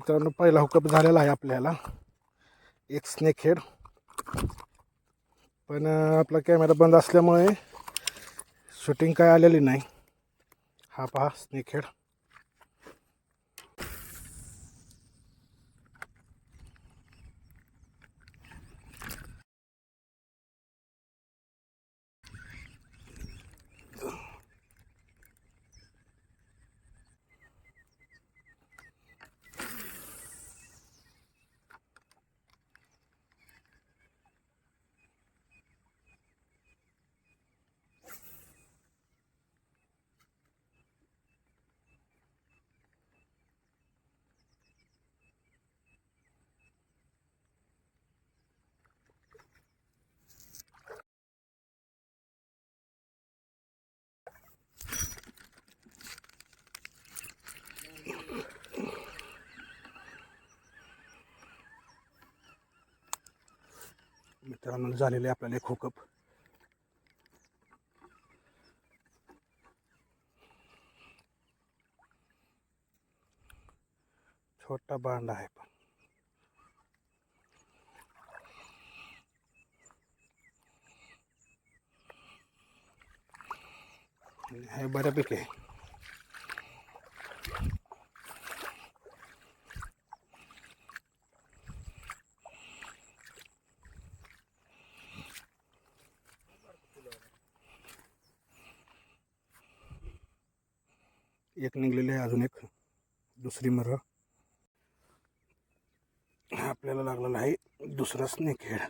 मित्रांनो पहिला हुकअप झालेला आहे आपल्याला एक स्नेक हेड, पण आपला कॅमेरा बंद असल्यामुळे शूटिंग काय आलेली नाही. हा पहा स्नेक हेड. मित्रांनो झालेले आपल्याला एक हुकअप. छोटा बांड आहे पण हे बऱ्यापैकी आहे. एक निघलेली आहे, अजून एक दुसरी मर. आपल्याला लागलेला आहे दुसरा स्नेक हेड.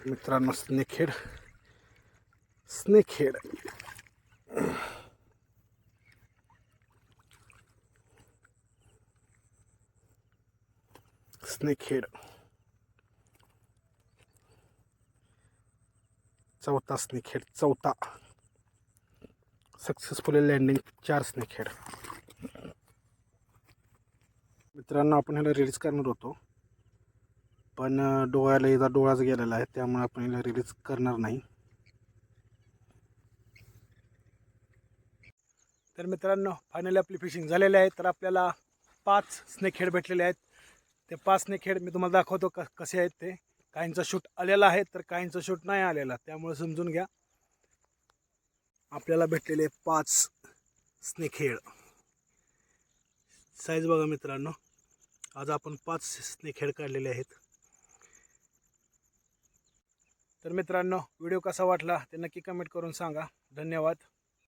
मित्रांनो snake head, snake head. Snake head चौथा स्नेक हेड, चौथा सक्सेसफुली लँडिंग. 4 snake head. मित्रांनो आपण ह्याला रिलीज करणार होतो, पण डोळ्याला याचा डोळाच गेलेला आहे, त्यामुळे आपण ह्याला रिलीज करणार नाही. तर मित्रांनो फायनली आपली फिशिंग झालेली आहे. तर आपल्याला 5 स्नेक हेड भेटलेले आहेत. ते 5 स्नेक हेड मी तुम्हाला दाखवतो कसे आहेत ते. काहींचा शूट आलेला आहे तर काहींचा शूट नाही आलेला, त्यामुळे समजून घ्या. आपल्याला भेटलेले 5 स्नेक हेड. साईज बघा मित्रांनो, आज आपण 5 स्नेक हेड काढलेले आहेत. तर मित्रांनो व्हिडिओ कसा वाटला ते नक्की कमेंट करून सांगा. धन्यवाद.